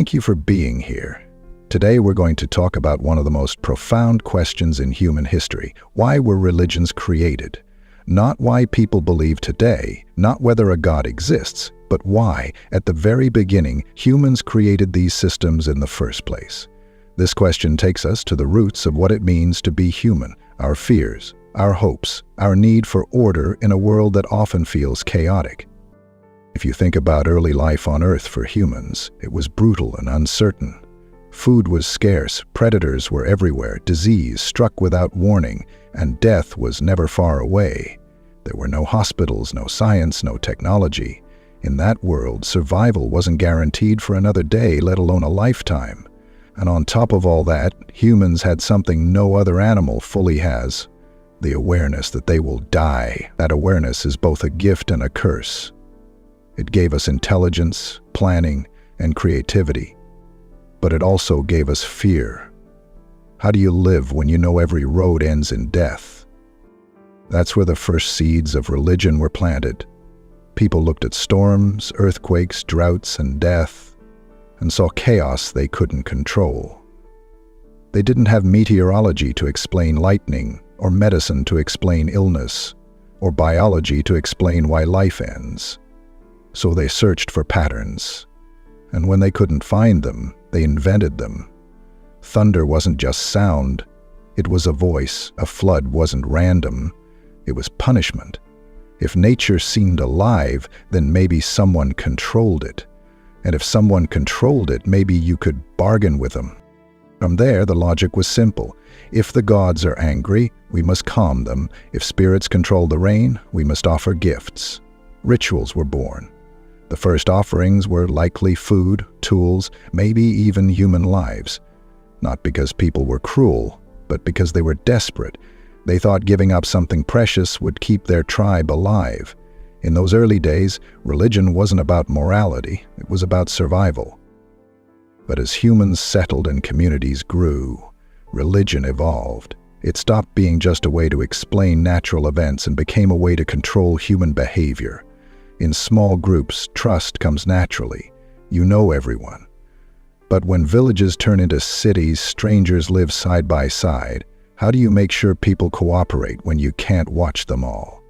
Thank you for being here. Today we're going to talk about one of the most profound questions in human history. Why were religions created? Not why people believe today, not whether a God exists, but why, at the very beginning, humans created these systems in the first place. This question takes us to the roots of what it means to be human, our fears, our hopes, our need for order in a world that often feels chaotic. If you think about early life on Earth for humans, it was brutal and uncertain. Food was scarce, predators were everywhere, disease struck without warning, and death was never far away. There were no hospitals, no science, no technology. In that world, survival wasn't guaranteed for another day, let alone a lifetime. And on top of all that, humans had something no other animal fully has: the awareness that they will die. That awareness is both a gift and a curse. It gave us intelligence, planning, and creativity. But it also gave us fear. How do you live when you know every road ends in death? That's where the first seeds of religion were planted. People looked at storms, earthquakes, droughts, and death, and saw chaos they couldn't control. They didn't have meteorology to explain lightning, or medicine to explain illness, or biology to explain why life ends. So they searched for patterns, and when they couldn't find them, they invented them. Thunder wasn't just sound, it was a voice. A flood wasn't random, it was punishment. If nature seemed alive, then maybe someone controlled it. And if someone controlled it, maybe you could bargain with them. From there, the logic was simple. If the gods are angry, we must calm them. If spirits control the rain, we must offer gifts. Rituals were born. The first offerings were likely food, tools, maybe even human lives. Not because people were cruel, but because they were desperate. They thought giving up something precious would keep their tribe alive. In those early days, religion wasn't about morality, it was about survival. But as humans settled and communities grew, religion evolved. It stopped being just a way to explain natural events and became a way to control human behavior. In small groups, trust comes naturally. You know everyone. But when villages turn into cities, strangers live side by side. How do you make sure people cooperate when you can't watch them all?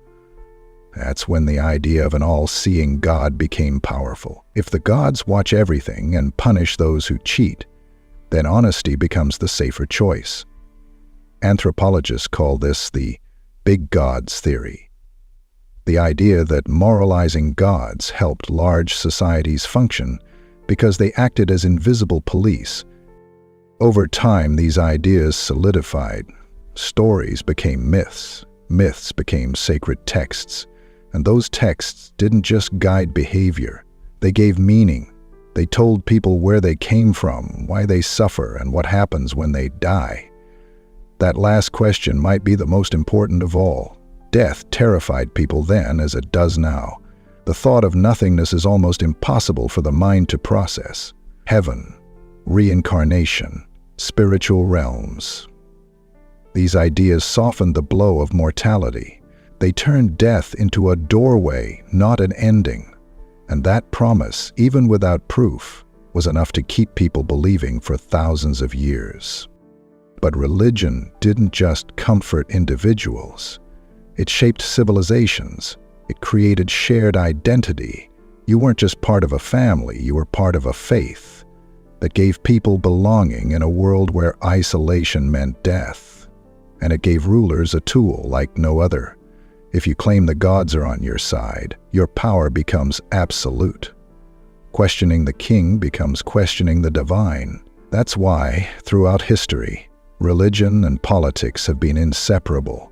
That's when the idea of an all-seeing God became powerful. If the gods watch everything and punish those who cheat, then honesty becomes the safer choice. Anthropologists call this the big gods theory. The idea that moralizing gods helped large societies function because they acted as invisible police. Over time, these ideas solidified. Stories became myths. Myths became sacred texts. And those texts didn't just guide behavior. They gave meaning. They told people where they came from, why they suffer, and what happens when they die. That last question might be the most important of all. Death terrified people then as it does now. The thought of nothingness is almost impossible for the mind to process. Heaven, reincarnation, spiritual realms. These ideas softened the blow of mortality. They turned death into a doorway, not an ending. And that promise, even without proof, was enough to keep people believing for thousands of years. But religion didn't just comfort individuals. It shaped civilizations. It created shared identity. You weren't just part of a family, you were part of a faith that gave people belonging in a world where isolation meant death. And it gave rulers a tool like no other. If you claim the gods are on your side, your power becomes absolute. Questioning the king becomes questioning the divine. That's why, throughout history, religion and politics have been inseparable.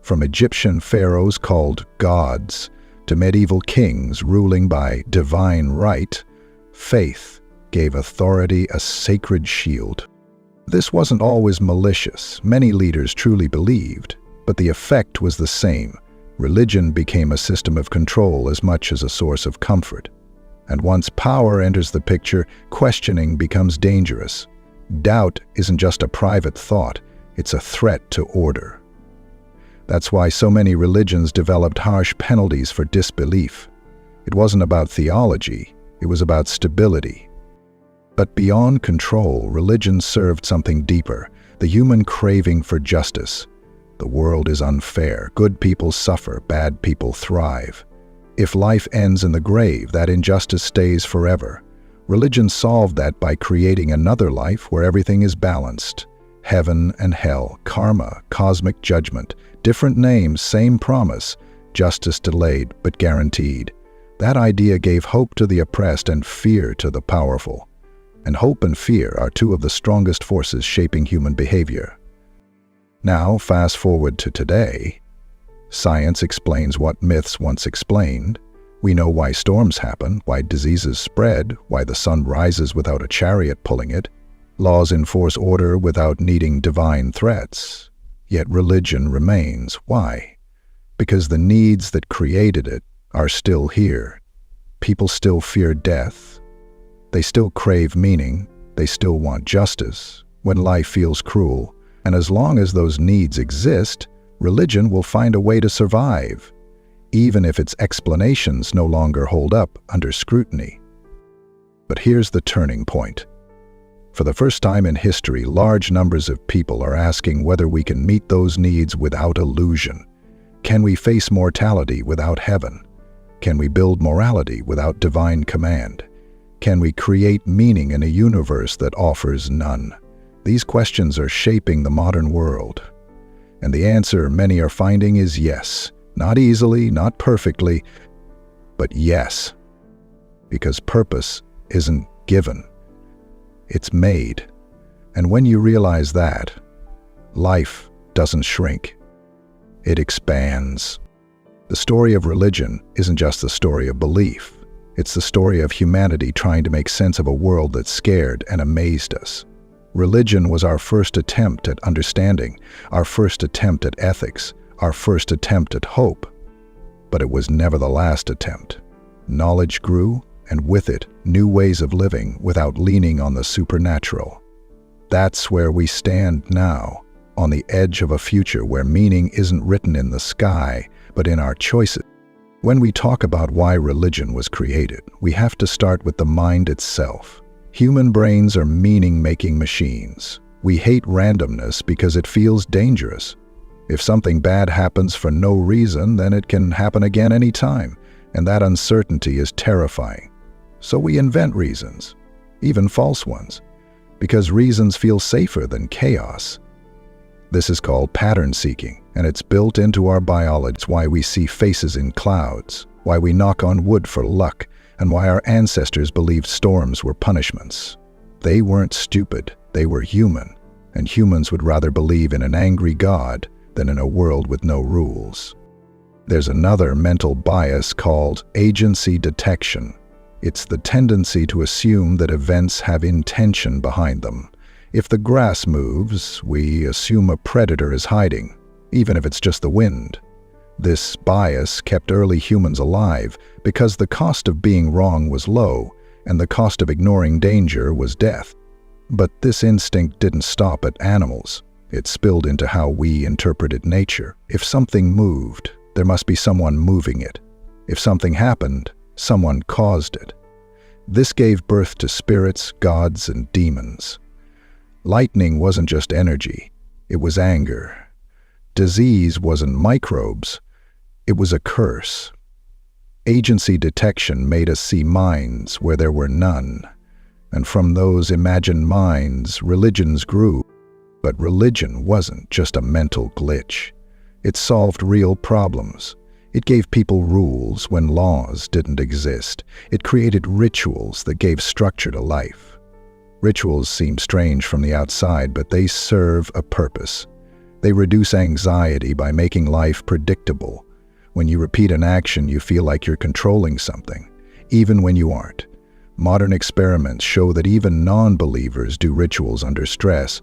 From Egyptian pharaohs called gods to medieval kings ruling by divine right, faith gave authority a sacred shield. This wasn't always malicious. Many leaders truly believed, but the effect was the same. Religion became a system of control as much as a source of comfort. And once power enters the picture, questioning becomes dangerous. Doubt isn't just a private thought, it's a threat to order. That's why so many religions developed harsh penalties for disbelief. It wasn't about theology, it was about stability. But beyond control, religion served something deeper, the human craving for justice. The world is unfair. Good people suffer, bad people thrive. If life ends in the grave, that injustice stays forever. Religion solved that by creating another life where everything is balanced. Heaven and hell, karma, cosmic judgment, different names, same promise, justice delayed but guaranteed. That idea gave hope to the oppressed and fear to the powerful. And hope and fear are two of the strongest forces shaping human behavior. Now, fast forward to today. Science explains what myths once explained. We know why storms happen, why diseases spread, why the sun rises without a chariot pulling it. Laws enforce order without needing divine threats. Yet religion remains. Why? Because the needs that created it are still here. People still fear death. They still crave meaning. They still want justice when life feels cruel. And as long as those needs exist, religion will find a way to survive, even if its explanations no longer hold up under scrutiny. But here's the turning point. For the first time in history, large numbers of people are asking whether we can meet those needs without illusion. Can we face mortality without heaven? Can we build morality without divine command? Can we create meaning in a universe that offers none? These questions are shaping the modern world. And the answer many are finding is yes. Not easily, not perfectly, but yes. Because purpose isn't given. It's made. And when you realize that, life doesn't shrink. It expands. The story of religion isn't just the story of belief. It's the story of humanity trying to make sense of a world that scared and amazed us. Religion was our first attempt at understanding, our first attempt at ethics, our first attempt at hope. But it was never the last attempt. Knowledge grew, and with it, new ways of living without leaning on the supernatural. That's where we stand now, on the edge of a future where meaning isn't written in the sky, but in our choices. When we talk about why religion was created, we have to start with the mind itself. Human brains are meaning-making machines. We hate randomness because it feels dangerous. If something bad happens for no reason, then it can happen again anytime, and that uncertainty is terrifying. So we invent reasons, even false ones, because reasons feel safer than chaos. This is called pattern seeking, and it's built into our biology. It's why we see faces in clouds, why we knock on wood for luck, and why our ancestors believed storms were punishments. They weren't stupid, they were human, and humans would rather believe in an angry God than in a world with no rules. There's another mental bias called agency detection. It's the tendency to assume that events have intention behind them. If the grass moves, we assume a predator is hiding, even if it's just the wind. This bias kept early humans alive because the cost of being wrong was low, and the cost of ignoring danger was death. But this instinct didn't stop at animals. It spilled into how we interpreted nature. If something moved, there must be someone moving it. If something happened, someone caused it. This gave birth to spirits, gods, and demons. Lightning wasn't just energy, it was anger. Disease wasn't microbes, it was a curse. Agency detection made us see minds where there were none. And from those imagined minds, religions grew. But religion wasn't just a mental glitch. It solved real problems. It gave people rules when laws didn't exist. It created rituals that gave structure to life. Rituals seem strange from the outside, but they serve a purpose. They reduce anxiety by making life predictable. When you repeat an action, you feel like you're controlling something, even when you aren't. Modern experiments show that even non-believers do rituals under stress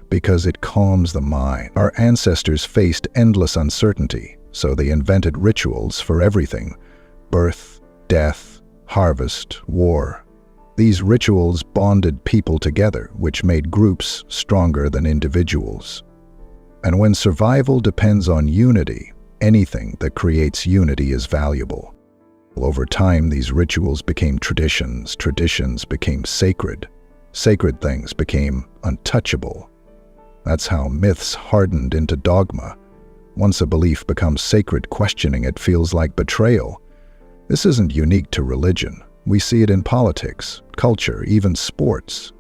because it calms the mind. Our ancestors faced endless uncertainty, so they invented rituals for everything: birth, death, harvest, war. These rituals bonded people together, which made groups stronger than individuals. And when survival depends on unity, anything that creates unity is valuable. Over time, these rituals became traditions, traditions became sacred, Sacred things became untouchable. That's how myths hardened into dogma. Once a belief becomes sacred, questioning it feels like betrayal. This isn't unique to religion. We see it in politics, culture, even sports.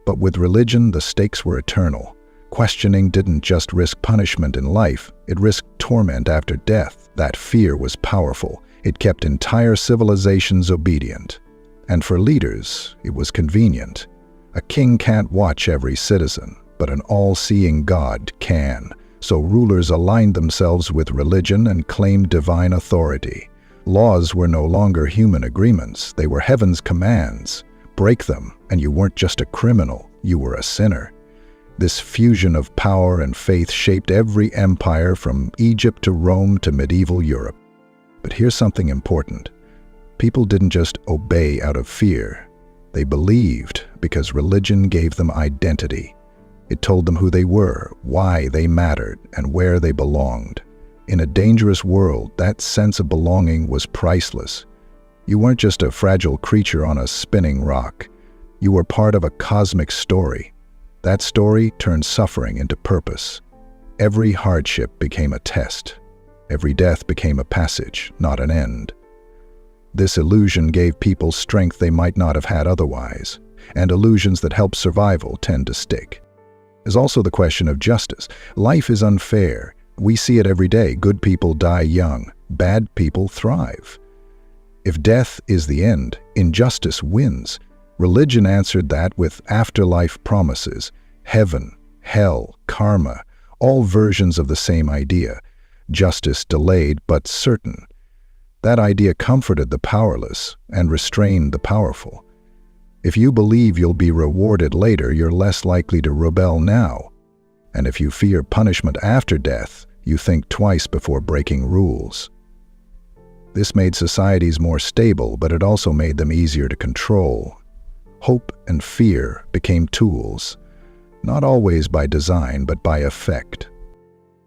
But with religion, the stakes were eternal. Questioning didn't just risk punishment in life, it risked torment after death. That fear was powerful. It kept entire civilizations obedient. And for leaders, it was convenient. A king can't watch every citizen, but an all-seeing God can. So rulers aligned themselves with religion and claimed divine authority. Laws were no longer human agreements, they were heaven's commands. Break them, and you weren't just a criminal, you were a sinner. This fusion of power and faith shaped every empire from Egypt to Rome to medieval Europe. But here's something important. People didn't just obey out of fear. They believed because religion gave them identity. It told them who they were, why they mattered, and where they belonged. In a dangerous world, that sense of belonging was priceless. You weren't just a fragile creature on a spinning rock. You were part of a cosmic story. That story turned suffering into purpose. Every hardship became a test. Every death became a passage, not an end. This illusion gave people strength they might not have had otherwise, and illusions that help survival tend to stick. There's also the question of justice. Life is unfair. We see it every day. Good people die young. Bad people thrive. If death is the end, injustice wins. Religion answered that with afterlife promises. Heaven, hell, karma, all versions of the same idea. Justice delayed but certain. That idea comforted the powerless and restrained the powerful. If you believe you'll be rewarded later, you're less likely to rebel now. And if you fear punishment after death, you think twice before breaking rules. This made societies more stable, but it also made them easier to control. Hope and fear became tools, not always by design, but by effect.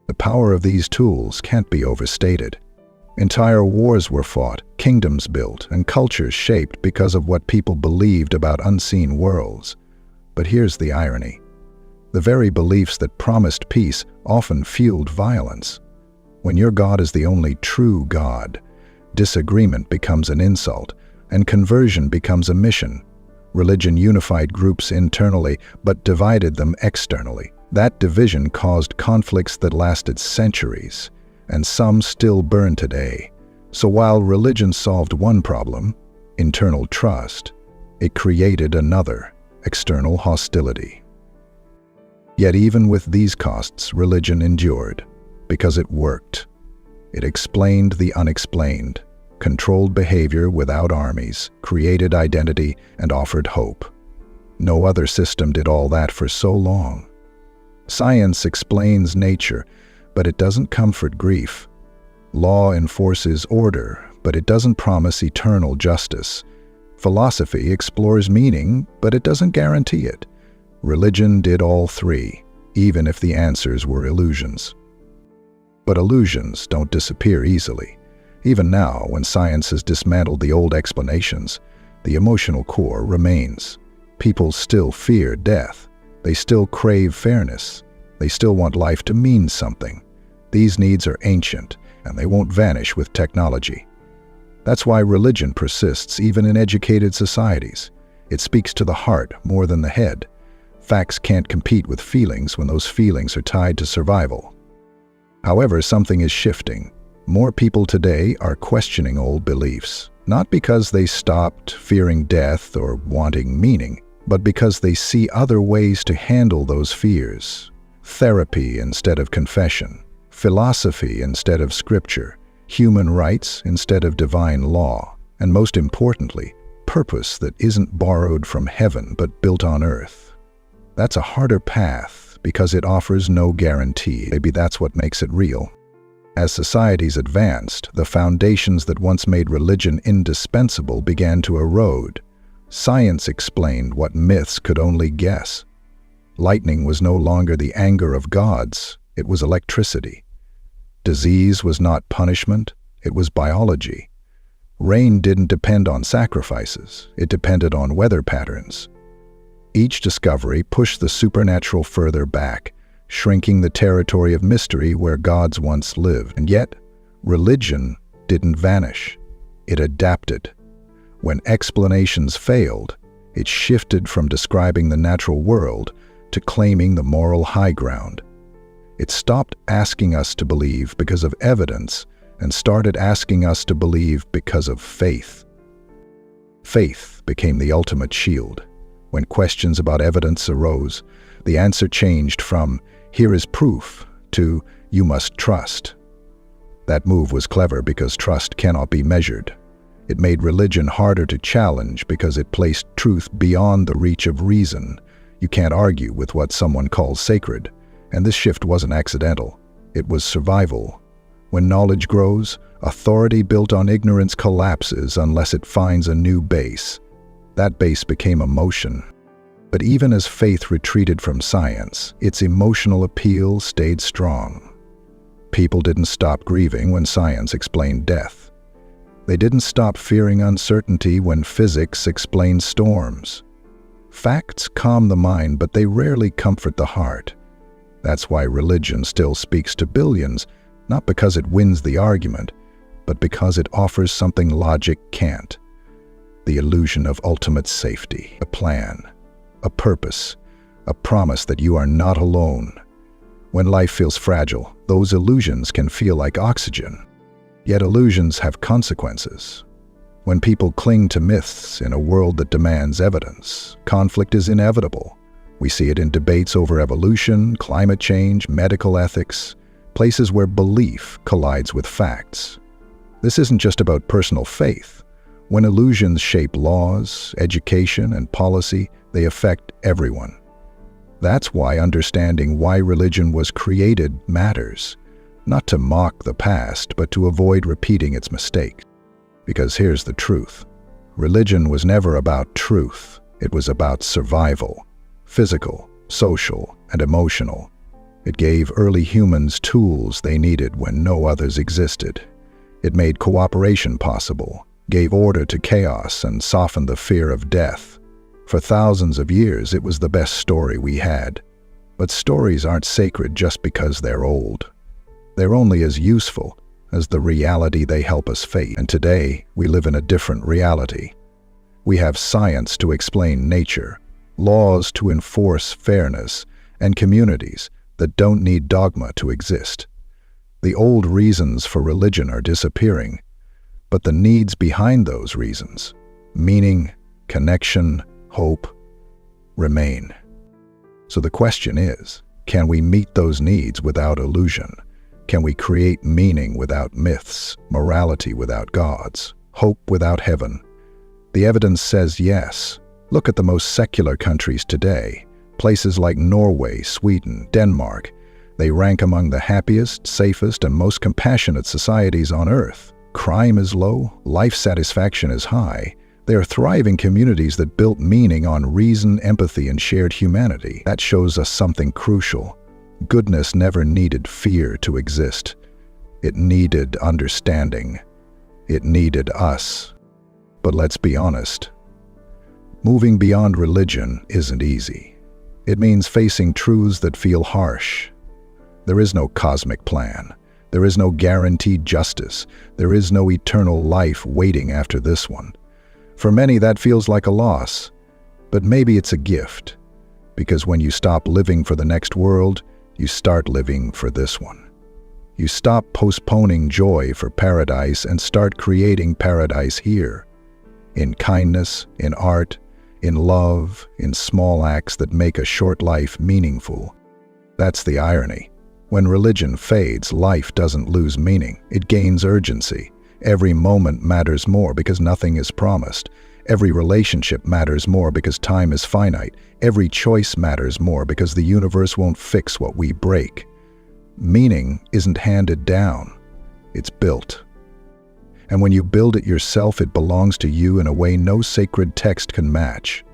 The power of these tools can't be overstated. Entire wars were fought, kingdoms built, and cultures shaped because of what people believed about unseen worlds. But here's the irony. The very beliefs that promised peace often fueled violence. When your God is the only true God, disagreement becomes an insult, and conversion becomes a mission. Religion unified groups internally, but divided them externally. That division caused conflicts that lasted centuries, and some still burn today. So while religion solved one problem, internal trust, it created another, external hostility. Yet even with these costs, religion endured, because it worked. It explained the unexplained, controlled behavior without armies, created identity, and offered hope. No other system did all that for so long. Science explains nature, but it doesn't comfort grief. Law enforces order, but it doesn't promise eternal justice. Philosophy explores meaning, but it doesn't guarantee it. Religion did all three, even if the answers were illusions. But illusions don't disappear easily. Even now, when science has dismantled the old explanations, the emotional core remains. People still fear death. They still crave fairness. They still want life to mean something. These needs are ancient, and they won't vanish with technology. That's why religion persists even in educated societies. It speaks to the heart more than the head. Facts can't compete with feelings when those feelings are tied to survival. However, something is shifting. More people today are questioning old beliefs, not because they stopped fearing death or wanting meaning, but because they see other ways to handle those fears. Therapy instead of confession, philosophy instead of scripture, human rights instead of divine law, and most importantly, purpose that isn't borrowed from heaven but built on earth. That's a harder path because it offers no guarantee. Maybe that's what makes it real. As societies advanced, the foundations that once made religion indispensable began to erode. Science explained what myths could only guess. Lightning was no longer the anger of gods, it was electricity. Disease was not punishment, it was biology. Rain didn't depend on sacrifices, it depended on weather patterns. Each discovery pushed the supernatural further back, shrinking the territory of mystery where gods once lived. And yet, religion didn't vanish. It adapted. When explanations failed, it shifted from describing the natural world to claiming the moral high ground. It stopped asking us to believe because of evidence and started asking us to believe because of faith. Faith became the ultimate shield. When questions about evidence arose, the answer changed from, "Here is proof," to, "You must trust." That move was clever because trust cannot be measured. It made religion harder to challenge because it placed truth beyond the reach of reason. You can't argue with what someone calls sacred, and this shift wasn't accidental. It was survival. When knowledge grows, authority built on ignorance collapses unless it finds a new base. That base became emotion. But even as faith retreated from science, its emotional appeal stayed strong. People didn't stop grieving when science explained death. They didn't stop fearing uncertainty when physics explained storms. Facts calm the mind, but they rarely comfort the heart. That's why religion still speaks to billions, not because it wins the argument, but because it offers something logic can't. The illusion of ultimate safety, a plan, a purpose, a promise that you are not alone. When life feels fragile, those illusions can feel like oxygen. Yet illusions have consequences. When people cling to myths in a world that demands evidence, conflict is inevitable. We see it in debates over evolution, climate change, medical ethics, places where belief collides with facts. This isn't just about personal faith. When illusions shape laws, education, and policy, they affect everyone. That's why understanding why religion was created matters. Not to mock the past, but to avoid repeating its mistakes. Because here's the truth. Religion was never about truth. It was about survival. Physical, social, and emotional. It gave early humans tools they needed when no others existed. It made cooperation possible, gave order to chaos, and softened the fear of death. For thousands of years, it was the best story we had. But stories aren't sacred just because they're old. They're only as useful as the reality they help us face. And today, we live in a different reality. We have science to explain nature, laws to enforce fairness, and communities that don't need dogma to exist. The old reasons for religion are disappearing, but the needs behind those reasons, meaning, connection, hope, remain. So the question is, can we meet those needs without illusion? Can we create meaning without myths, morality without gods, hope without heaven? The evidence says yes. Look at the most secular countries today. Places like Norway, Sweden, Denmark. They rank among the happiest, safest, and most compassionate societies on Earth. Crime is low, life satisfaction is high. They are thriving communities that built meaning on reason, empathy, and shared humanity. That shows us something crucial. Goodness never needed fear to exist. It needed understanding. It needed us. But let's be honest. Moving beyond religion isn't easy. It means facing truths that feel harsh. There is no cosmic plan. There is no guaranteed justice. There is no eternal life waiting after this one. For many, that feels like a loss. But maybe it's a gift. Because when you stop living for the next world, you start living for this one. You stop postponing joy for paradise and start creating paradise here. In kindness, in art, in love, in small acts that make a short life meaningful. That's the irony. When religion fades, life doesn't lose meaning. It gains urgency. Every moment matters more because nothing is promised. Every relationship matters more because time is finite. Every choice matters more because the universe won't fix what we break. Meaning isn't handed down. It's built. And when you build it yourself, it belongs to you in a way no sacred text can match.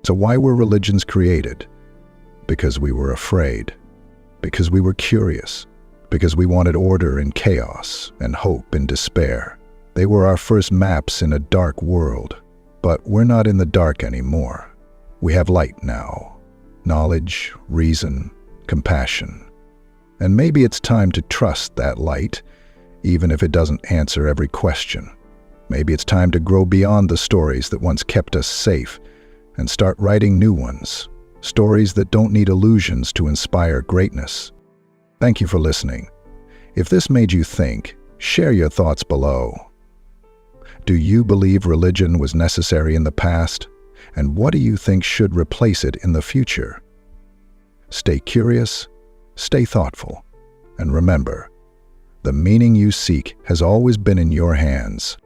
So why were religions created? Because we were afraid. Because we were curious. Because we wanted order in chaos and hope in despair. They were our first maps in a dark world. But we're not in the dark anymore. We have light now. Knowledge, reason, compassion. And maybe it's time to trust that light, even if it doesn't answer every question. Maybe it's time to grow beyond the stories that once kept us safe and start writing new ones. Stories that don't need illusions to inspire greatness. Thank you for listening. If this made you think, share your thoughts below. Do you believe religion was necessary in the past? And what do you think should replace it in the future? Stay curious, stay thoughtful, and remember, the meaning you seek has always been in your hands.